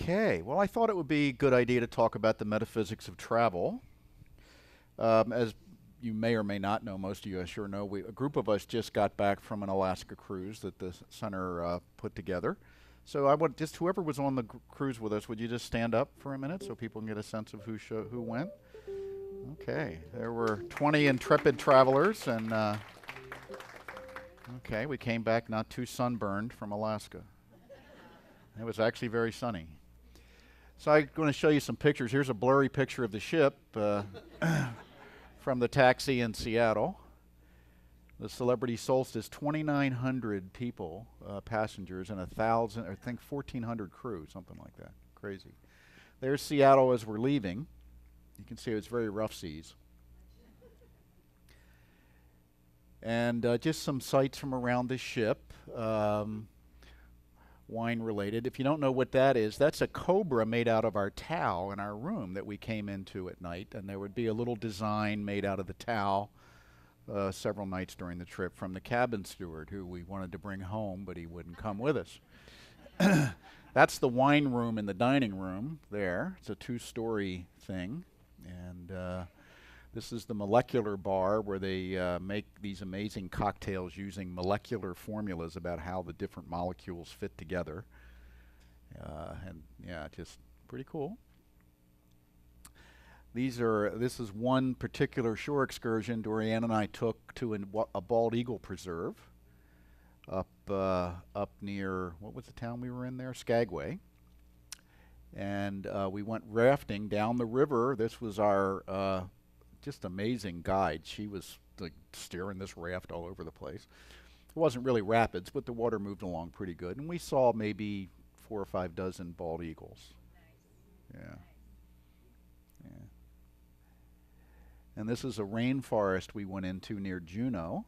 Okay, well, I thought it would be a good idea to talk about the metaphysics of travel. As you may or may not know, most of you I sure know, a group of us just got back from an Alaska cruise that the center put together. So I would just, whoever was on the cruise with us, would you just stand up for a minute so people can get a sense of who went? Okay, there were 20 intrepid travelers, and okay, we came back not too sunburned from Alaska. It was actually very sunny. So I'm going to show you some pictures. Here's a blurry picture of the ship from the taxi in Seattle. The Celebrity Solstice, 2,900 people, passengers, and 1,000, I think 1,400 crew, something like that. Crazy. There's Seattle as we're leaving. You can see it's very rough seas. And just some sights from around the ship. Wine related. If you don't know what that is, that's a cobra made out of our towel in our room that we came into at night, and there would be a little design made out of the towel several nights during the trip from the cabin steward who we wanted to bring home, but he wouldn't come with us. That's the wine room in the dining room there. It's a two-story thing, and this is the molecular bar where they make these amazing cocktails using molecular formulas about how the different molecules fit together. And yeah, just pretty cool. This is one particular shore excursion Dorian and I took to a bald eagle preserve up near, what was the town we were in there? Skagway. And we went rafting down the river. This was our just amazing guide. She was like steering this raft all over the place. It wasn't really rapids, but the water moved along pretty good, and we saw maybe 4 or 5 dozen bald eagles. Nice. Yeah. Yeah. And this is a rainforest we went into near Juneau.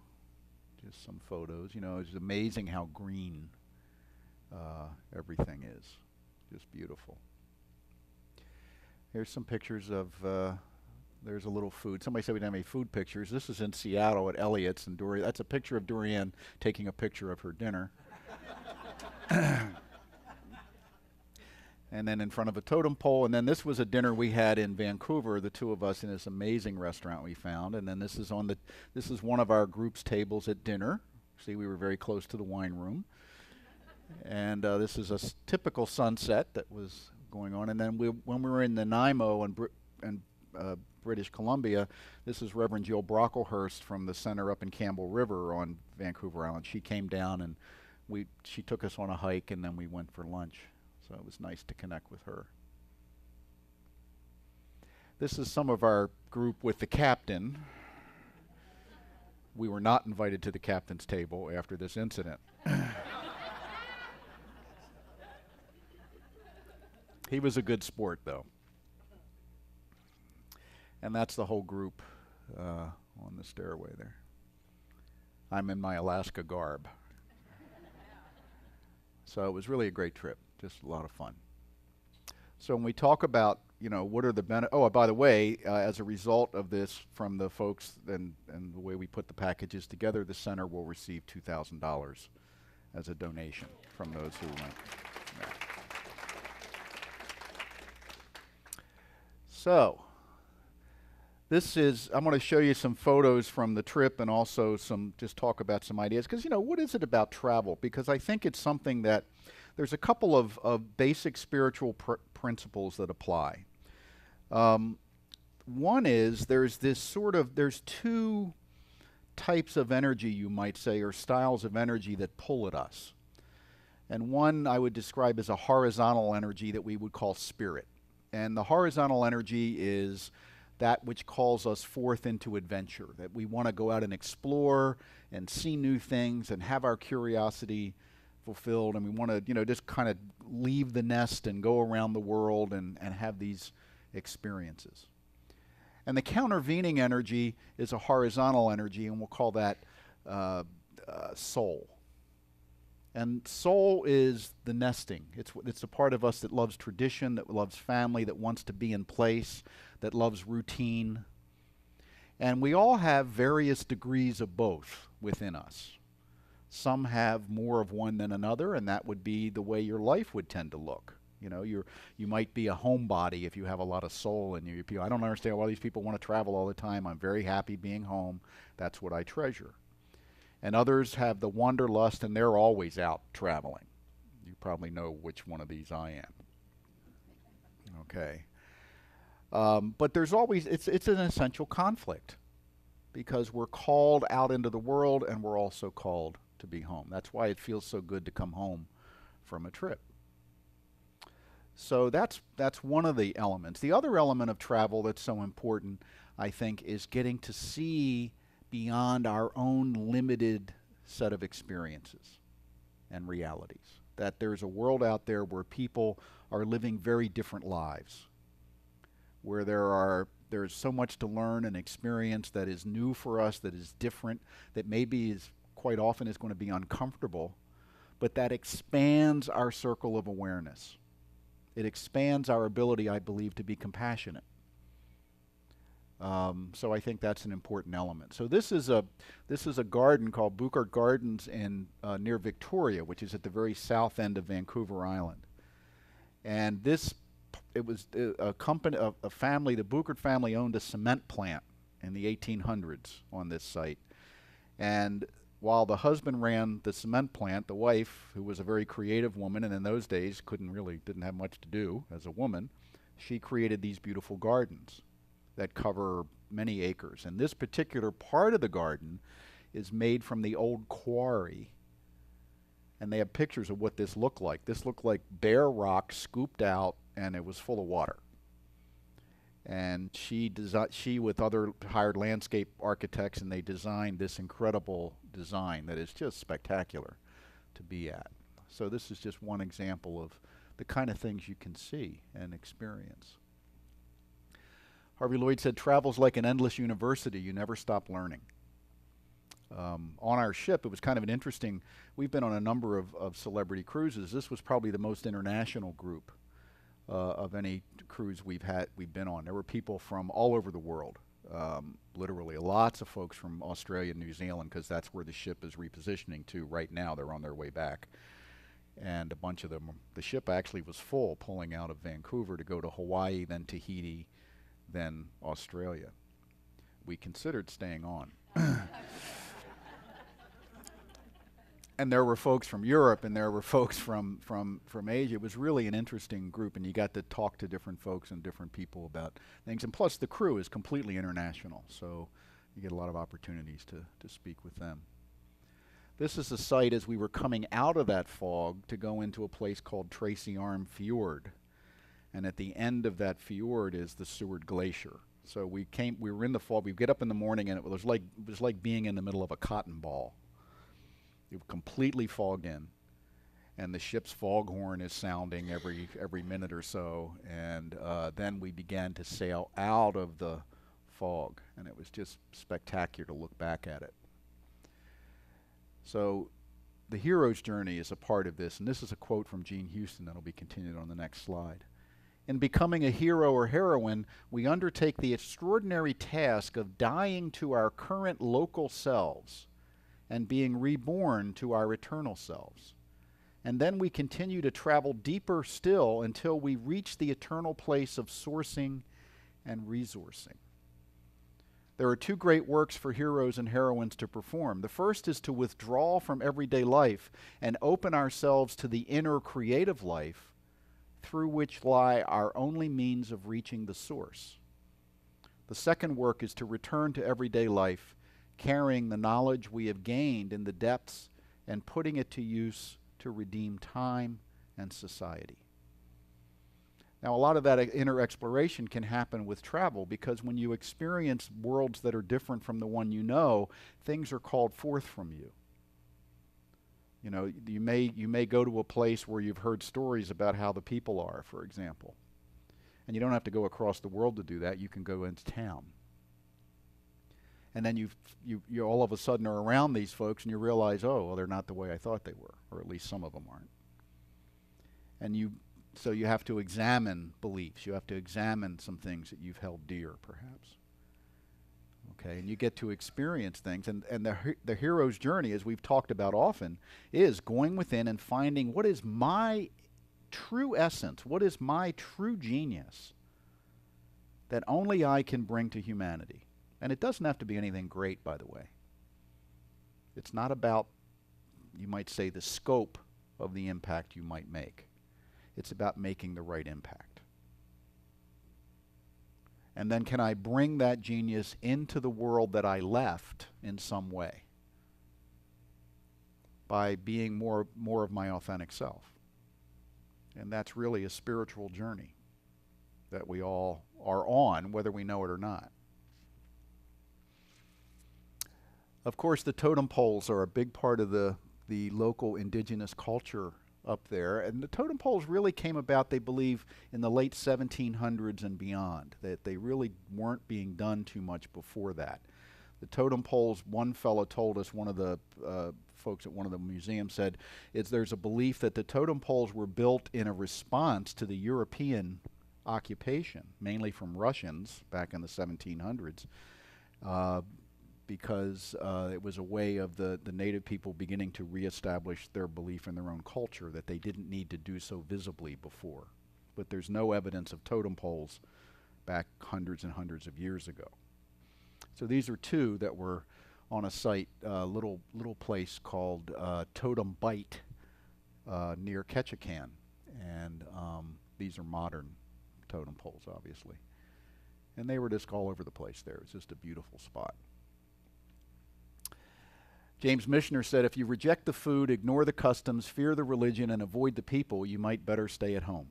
Just some photos. You know, it's amazing how green everything is. Just beautiful. Here's some pictures of there's a little food. Somebody said we didn't have any food pictures. This is in Seattle at Elliott's, and that's a picture of Dorian taking a picture of her dinner. And then in front of a totem pole. And then this was a dinner we had in Vancouver, the two of us, in this amazing restaurant we found. And then this is one of our group's tables at dinner. See, we were very close to the wine room. And this is a typical sunset that was going on. And then when we were in Nanaimo and British Columbia, this is Reverend Jill Brocklehurst from the center up in Campbell River on Vancouver Island. She came down and she took us on a hike, and then we went for lunch. So it was nice to connect with her. This is some of our group with the captain. We were not invited to the captain's table after this incident. He was a good sport, though. And that's the whole group on the stairway there. I'm in my Alaska garb. So it was really a great trip, just a lot of fun. So when we talk about, you know, what are the benefits, oh, by the way, as a result of this from the folks and the way we put the packages together, the center will receive $2,000 as a donation from those who went. Yeah. So I'm going to show you some photos from the trip and also just talk about some ideas. Because, you know, what is it about travel? Because I think it's something that there's a couple of basic spiritual principles that apply. One is there's two types of energy, you might say, or styles of energy that pull at us. And one I would describe as a horizontal energy that we would call spirit. And the horizontal energy is that which calls us forth into adventure, that we want to go out and explore and see new things and have our curiosity fulfilled, and we want to, you know, just kind of leave the nest and go around the world and have these experiences. And the countervening energy is a horizontal energy, and we'll call that soul. And soul is the nesting. It's a part of us that loves tradition, that loves family, that wants to be in place, that loves routine. And we all have various degrees of both within us. Some have more of one than another, and that would be the way your life would tend to look. You know, you might be a homebody if you have a lot of soul in you. I don't understand why these people want to travel all the time. I'm very happy being home. That's what I treasure. And others have the wanderlust, and they're always out traveling. You probably know which one of these I am. Okay. But there's always, it's an essential conflict because we're called out into the world and we're also called to be home. That's why it feels so good to come home from a trip. So that's one of the elements. The other element of travel that's so important, I think, is getting to see beyond our own limited set of experiences and realities. That there's a world out there where people are living very different lives, where there's so much to learn and experience that is new for us, that is different, that maybe is quite often is going to be uncomfortable, but that expands our circle of awareness. It expands our ability, I believe, to be compassionate. So I think that's an important element. So this is a garden called Lockard Gardens in near Victoria, which is at the very south end of Vancouver Island. And it was a company, a family. The Lockard family owned a cement plant in the 1800s on this site. And while the husband ran the cement plant, the wife, who was a very creative woman, and in those days didn't have much to do as a woman, she created these beautiful gardens that cover many acres. And this particular part of the garden is made from the old quarry. And they have pictures of what this looked like. This looked like bare rock scooped out, and it was full of water. And she with other hired landscape architects, and they designed this incredible design that is just spectacular to be at. So this is just one example of the kind of things you can see and experience. Harvey Lloyd said, travel's like an endless university. You never stop learning. On our ship, it was kind of an interesting, we've been on a number of celebrity cruises. This was probably the most international group of any cruise we've been on. There were people from all over the world, literally lots of folks from Australia and New Zealand, because that's where the ship is repositioning to right now. They're on their way back. And a bunch of them, the ship actually was full, pulling out of Vancouver to go to Hawaii, then Tahiti, then Australia. We considered staying on. And there were folks from Europe, and there were folks from Asia. It was really an interesting group, and you got to talk to different folks and different people about things. And plus, the crew is completely international, so you get a lot of opportunities to speak with them. This is a site as we were coming out of that fog to go into a place called Tracy Arm Fjord. And at the end of that fjord is the Seward Glacier. So we were in the fog. We'd get up in the morning, and it was like being in the middle of a cotton ball. It was completely fogged in, and the ship's foghorn is sounding every minute or so. And then we began to sail out of the fog, and it was just spectacular to look back at it. So the hero's journey is a part of this, and this is a quote from Jean Houston that will be continued on the next slide. In becoming a hero or heroine, we undertake the extraordinary task of dying to our current local selves and being reborn to our eternal selves. And then we continue to travel deeper still until we reach the eternal place of sourcing and resourcing. There are two great works for heroes and heroines to perform. The first is to withdraw from everyday life and open ourselves to the inner creative life through which lie our only means of reaching the source. The second work is to return to everyday life, carrying the knowledge we have gained in the depths and putting it to use to redeem time and society. Now, a lot of that inner exploration can happen with travel, because when you experience worlds that are different from the one you know, things are called forth from you. You know, you may go to a place where you've heard stories about how the people are, for example. And you don't have to go across the world to do that. You can go into town. And then you all of a sudden are around these folks, and you realize, oh, well, they're not the way I thought they were, or at least some of them aren't. And so you have to examine beliefs. You have to examine some things that you've held dear, perhaps. Okay, and you get to experience things. And the hero's journey, as we've talked about often, is going within and finding what is my true essence, what is my true genius that only I can bring to humanity. And it doesn't have to be anything great, by the way. It's not about, you might say, the scope of the impact you might make. It's about making the right impact. And then can I bring that genius into the world that I left in some way by being more of my authentic self? And that's really a spiritual journey that we all are on, whether we know it or not. Of course, the totem poles are a big part of the local indigenous culture up there. And the totem poles really came about, they believe, in the late 1700s and beyond, that they really weren't being done too much before that. The totem poles, one fellow told us, one of the folks at one of the museums said, there's a belief that the totem poles were built in a response to the European occupation, mainly from Russians back in the 1700s, because it was a way of the native people beginning to reestablish their belief in their own culture, that they didn't need to do so visibly before. But there's no evidence of totem poles back hundreds and hundreds of years ago. So these are two that were on a site, little place called Totem Bight near Ketchikan. And these are modern totem poles, obviously. And they were just all over the place there. It's just a beautiful spot. James Michener said, if you reject the food, ignore the customs, fear the religion, and avoid the people, you might better stay at home.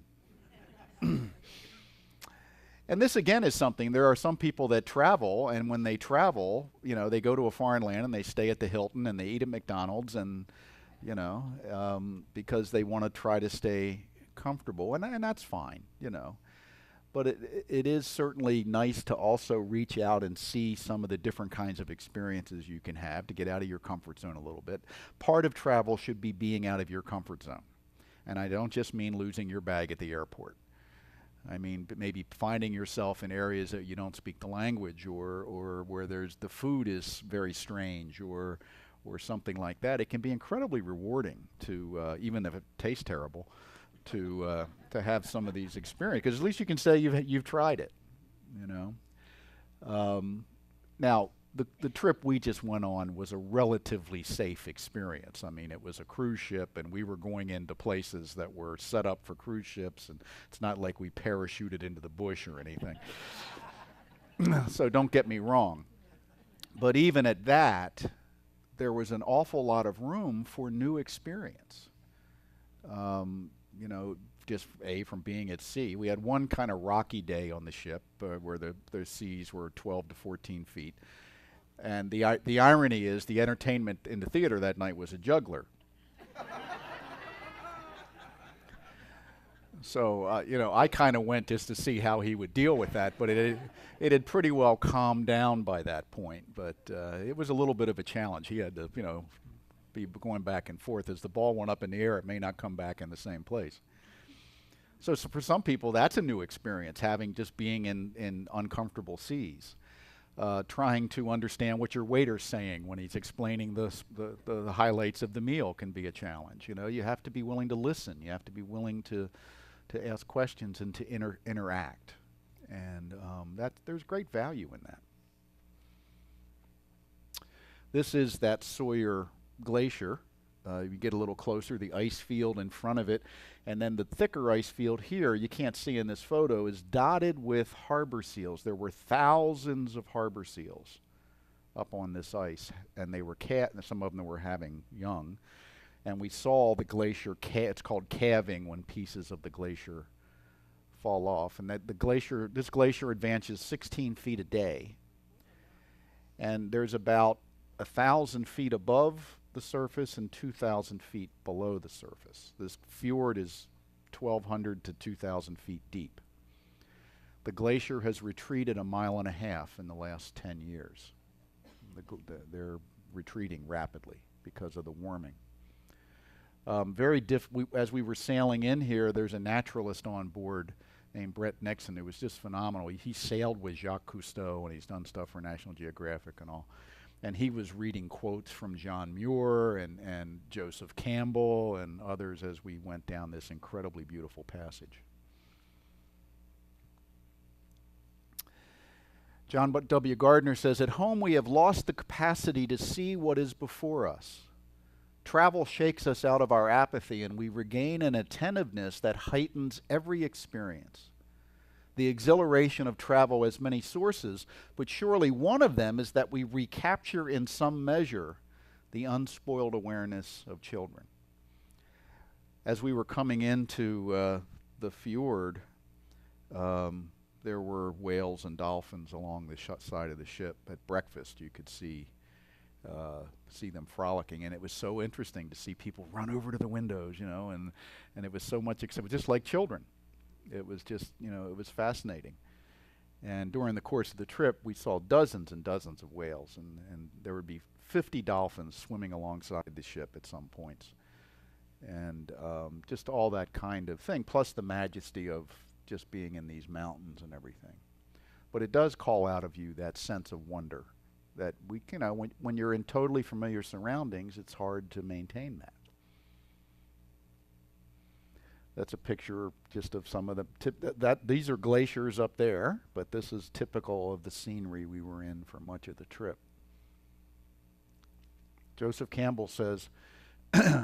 And this, again, is something, there are some people that travel, and when they travel, you know, they go to a foreign land and they stay at the Hilton and they eat at McDonald's, and, you know, because they want to try to stay comfortable, and that's fine, you know. But it is certainly nice to also reach out and see some of the different kinds of experiences you can have to get out of your comfort zone a little bit. Part of travel should be being out of your comfort zone. And I don't just mean losing your bag at the airport. I mean maybe finding yourself in areas that you don't speak the language, or where the food is very strange, or something like that. It can be incredibly rewarding to, even if it tastes terrible, to have some of these experiences, because at least you can say you've tried it, you know. Now, the trip we just went on was a relatively safe experience. I mean, it was a cruise ship, and we were going into places that were set up for cruise ships, and it's not like we parachuted into the bush or anything. So don't get me wrong. But even at that, there was an awful lot of room for new experience. You know, just from being at sea. We had one kind of rocky day on the ship where the seas were 12 to 14 feet. And the irony is the entertainment in the theater that night was a juggler. So, you know, I kind of went just to see how he would deal with that, but it had pretty well calmed down by that point. But it was a little bit of a challenge. He had to, you know, be going back and forth. As the ball went up in the air, it may not come back in the same place. So for some people, that's a new experience, being in uncomfortable seas. Trying to understand what your waiter's saying when he's explaining the highlights of the meal can be a challenge. You know, you have to be willing to listen. You have to be willing to ask questions and to interact. And there's great value in that. This is that Sawyer Glacier. You get a little closer, the ice field in front of it, and then the thicker ice field here, you can't see in this photo, is dotted with harbor seals. There were thousands of harbor seals up on this ice, and they were some of them were having young, and we saw the glacier, it's called calving when pieces of the glacier fall off, and this glacier advances 16 feet a day, and there's about 1,000 feet above the surface and 2,000 feet below the surface. This fjord is 1,200 to 2,000 feet deep. The glacier has retreated 1.5 miles in the last 10 years. They're retreating rapidly because of the warming. As we were sailing in here, there's a naturalist on board named Brett Nixon who was just phenomenal. He sailed with Jacques Cousteau, and he's done stuff for National Geographic and all. And he was reading quotes from John Muir and Joseph Campbell and others as we went down this incredibly beautiful passage. John W. Gardner says, "At home we have lost the capacity to see what is before us. Travel shakes us out of our apathy, and we regain an attentiveness that heightens every experience. The exhilaration of travel has many sources, but surely one of them is that we recapture in some measure the unspoiled awareness of children." As we were coming into the fjord, there were whales and dolphins along the side of the ship. At breakfast, you could see them frolicking, and it was so interesting to see people run over to the windows, and it was so much excitement, just like children. It was just, it was fascinating. And during the course of the trip, we saw dozens and dozens of whales, and there would be 50 dolphins swimming alongside the ship at some points. And just all that kind of thing, plus the majesty of just being in these mountains and everything. But it does call out of you that sense of wonder that when you're in totally familiar surroundings, it's hard to maintain that. That's a picture just of some of the these are glaciers up there, but this is typical of the scenery we were in for much of the trip. Joseph Campbell says,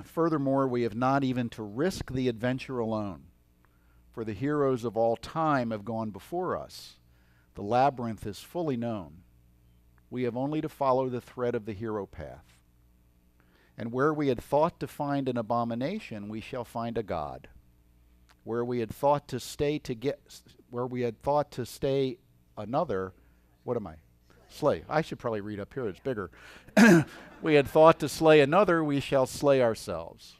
"Furthermore, we have not even to risk the adventure alone, for the heroes of all time have gone before us. The labyrinth is fully known. We have only to follow the thread of the hero path. And where we had thought to find an abomination, we shall find a god. Where we had thought to stay another, slay. I should probably read up here, it's bigger. We had thought to slay another, we shall slay ourselves.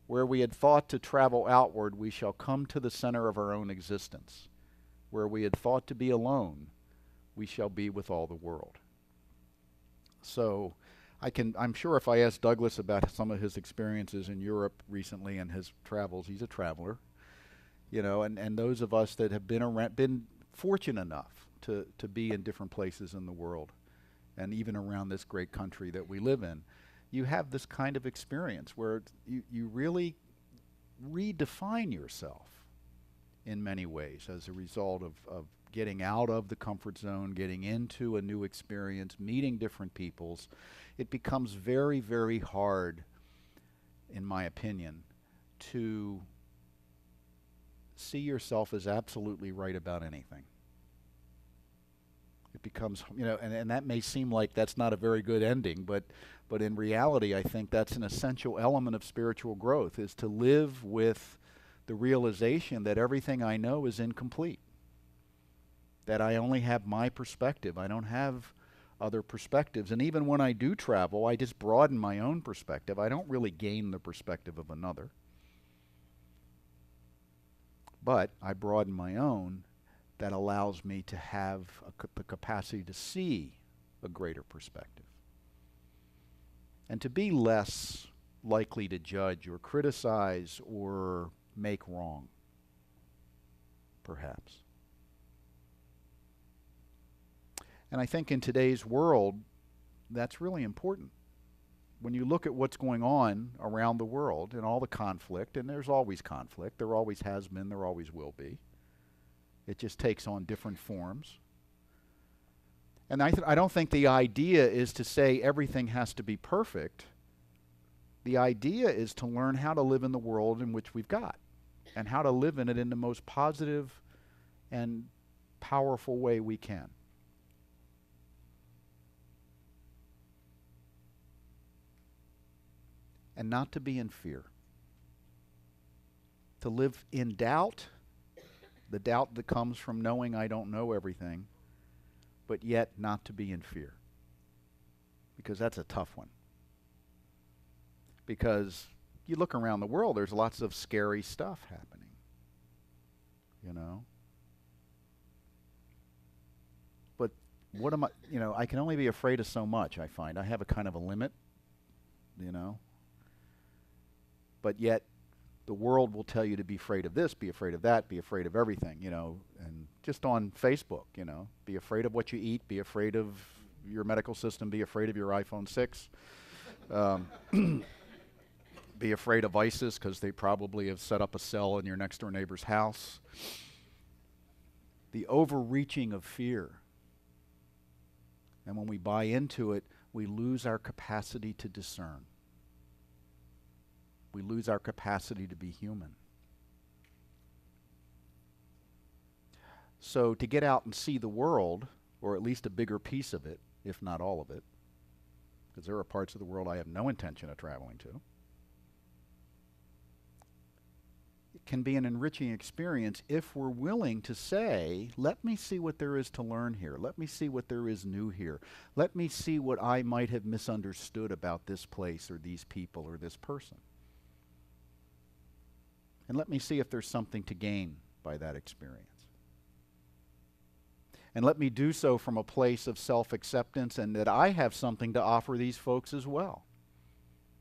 Where we had thought to travel outward, we shall come to the center of our own existence. Where we had thought to be alone, we shall be with all the world." So I'm sure if I asked Douglas about some of his experiences in Europe recently and his travels, he's a traveler, and those of us that have been fortunate enough to be in different places in the world and even around this great country that we live in, you have this kind of experience where you really redefine yourself in many ways as a result of getting out of the comfort zone, getting into a new experience, meeting different peoples. It becomes very, very hard, in my opinion, to see yourself as absolutely right about anything. It becomes, and that may seem like that's not a very good ending, but in reality, I think that's an essential element of spiritual growth, is to live with the realization that everything I know is incomplete, that I only have my perspective. I don't have other perspectives. And even when I do travel, I just broaden my own perspective. I don't really gain the perspective of another, but I broaden my own. That allows me to have the capacity to see a greater perspective and to be less likely to judge or criticize or make wrong, perhaps. And I think in today's world, that's really important. When you look at what's going on around the world and all the conflict, and there's always conflict, there always has been, there always will be. It just takes on different forms. And I don't think the idea is to say everything has to be perfect. The idea is to learn how to live in the world in which we've got and how to live in it in the most positive and powerful way we can. And not to be in fear. To live in doubt, the doubt that comes from knowing I don't know everything, but yet not to be in fear. Because that's a tough one. Because you look around the world, there's lots of scary stuff happening. But what am I, I can only be afraid of so much, I find. I have a kind of a limit, But yet, the world will tell you to be afraid of this, be afraid of that, be afraid of everything, and just on Facebook, be afraid of what you eat, be afraid of, your medical system be afraid of your iPhone 6. Be afraid of ISIS because they probably have set up a cell in your next door neighbor's house. The overreaching of fear. And when we buy into it, we lose our capacity to discern. We lose our capacity to be human. So to get out and see the world, or at least a bigger piece of it, if not all of it, because there are parts of the world I have no intention of traveling to, it can be an enriching experience if we're willing to say, let me see what there is to learn here. Let me see what there is new here. Let me see what I might have misunderstood about this place or these people or this person. And let me see if there's something to gain by that experience. And let me do so from a place of self-acceptance, and that I have something to offer these folks as well.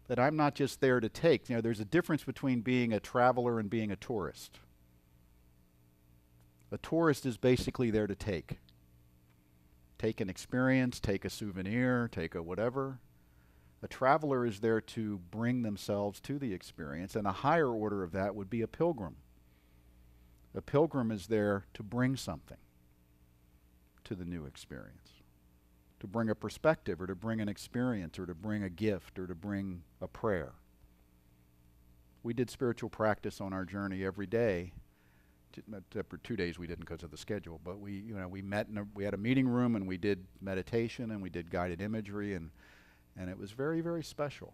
That I'm not just there to take. You know, there's a difference between being a traveler and being a tourist. A tourist is basically there to take. Take an experience, take a souvenir, take a whatever. A traveler is there to bring themselves to the experience, and a higher order of that would be a pilgrim. A pilgrim is there to bring something to the new experience, to bring a perspective, or to bring an experience, or to bring a gift, or to bring a prayer. We did spiritual practice on our journey every day. For 2 days we didn't because of the schedule, but we met we had a meeting room, and we did meditation, and we did guided imagery, and it was very, very special.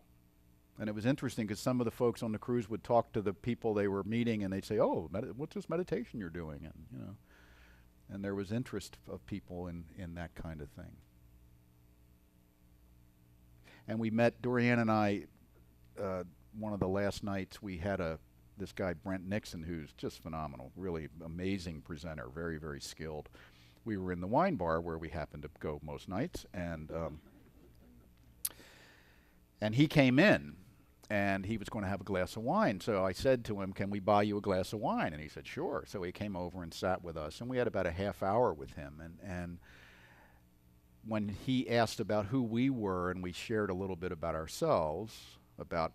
And it was interesting because some of the folks on the cruise would talk to the people they were meeting, and they'd say, "Oh, what's this meditation you're doing?" And there was interest of people in that kind of thing. And we met, Dorianne and I, one of the last nights we had this guy Brent Nixon, who's just phenomenal, really amazing presenter, very, very skilled. We were in the wine bar where we happened to go most nights, and he came in, and he was going to have a glass of wine. So I said to him, "Can we buy you a glass of wine?" And he said, "Sure." So he came over and sat with us, and we had about a half hour with him. And when he asked about who we were, and we shared a little bit about ourselves, about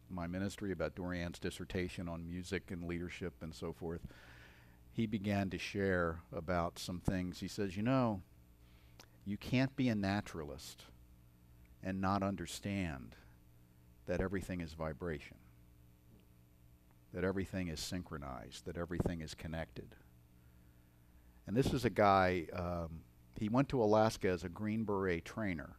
my ministry, about Dorianne's dissertation on music and leadership and so forth, he began to share about some things. He says, you can't be a naturalist and not understand that everything is vibration, that everything is synchronized, that everything is connected. And this is a guy, he went to Alaska as a Green Beret trainer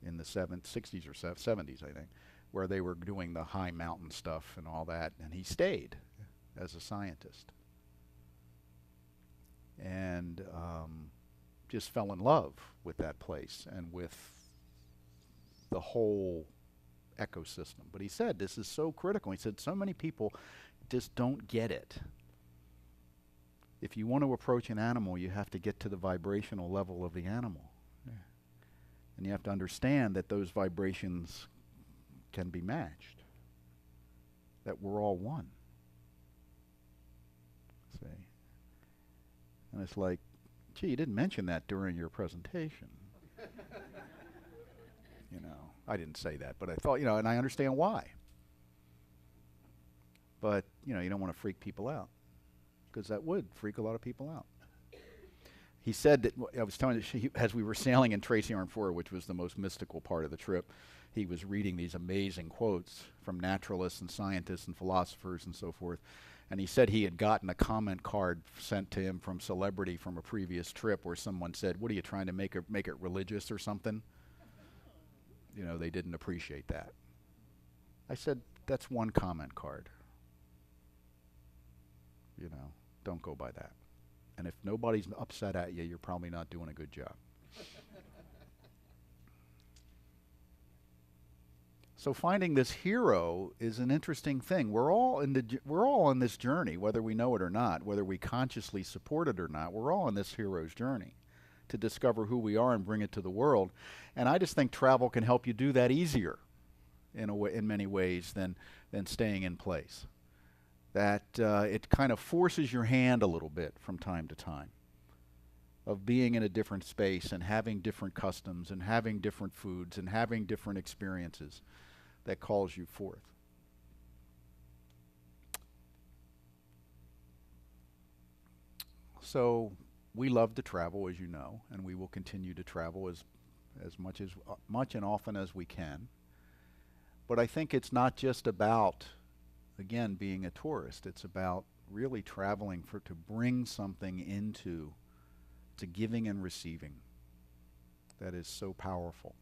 in the 60s or 70s, I think, where they were doing the high mountain stuff and all that, and he stayed as a scientist. And just fell in love with that place and with the whole ecosystem. But he said this is so critical. He said so many people just don't get it. If you want to approach an animal, you have to get to the vibrational level of the animal. Yeah. And you have to understand that those vibrations can be matched, that we're all one. See? And it's like, gee, you didn't mention that during your presentation. I didn't say that, but I thought, and I understand why. But, you don't want to freak people out, because that would freak a lot of people out. He said that, I was telling you, as we were sailing in Tracy Arm 4, which was the most mystical part of the trip, he was reading these amazing quotes from naturalists and scientists and philosophers and so forth. And he said he had gotten a comment card sent to him from celebrity from a previous trip where someone said, "What are you trying to make it religious or something?" They didn't appreciate that. I said, that's one comment card. Don't go by that. And if nobody's upset at you, you're probably not doing a good job. So finding this hero is an interesting thing. We're all on this journey, whether we know it or not, whether we consciously support it or not. We're all on this hero's journey to discover who we are and bring it to the world. And I just think travel can help you do that easier in many ways than staying in place. That it kind of forces your hand a little bit from time to time. of being in a different space and having different customs and having different foods and having different experiences that calls you forth. So we love to travel, as you know, and we will continue to travel as much and often as we can. But I think it's not just about, again, being a tourist. It's about really traveling to bring something into to giving and receiving that is so powerful.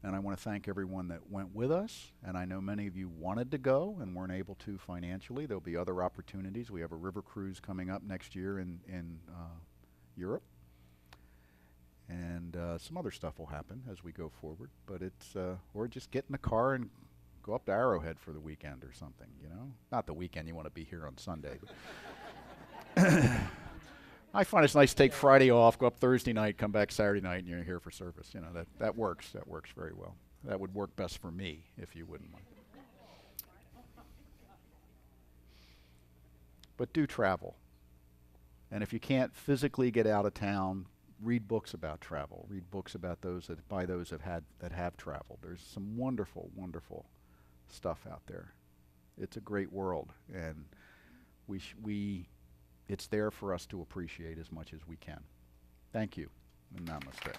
And I want to thank everyone that went with us, and I know many of you wanted to go and weren't able to financially. There'll be other opportunities. We have a river cruise coming up next year in Europe, and some other stuff will happen as we go forward. But it's or just get in the car and go up to Arrowhead for the weekend or something, you know. Not the weekend, you want to be here on Sunday. I find it's nice to take Friday off, go up Thursday night, come back Saturday night, and you're here for service. You know, that works. That works very well. That would work best for me, if you wouldn't mind. But do travel. And if you can't physically get out of town, read books about travel. Read books about those that have traveled. There's some wonderful, wonderful stuff out there. It's a great world, and it's there for us to appreciate as much as we can. Thank you, and namaste.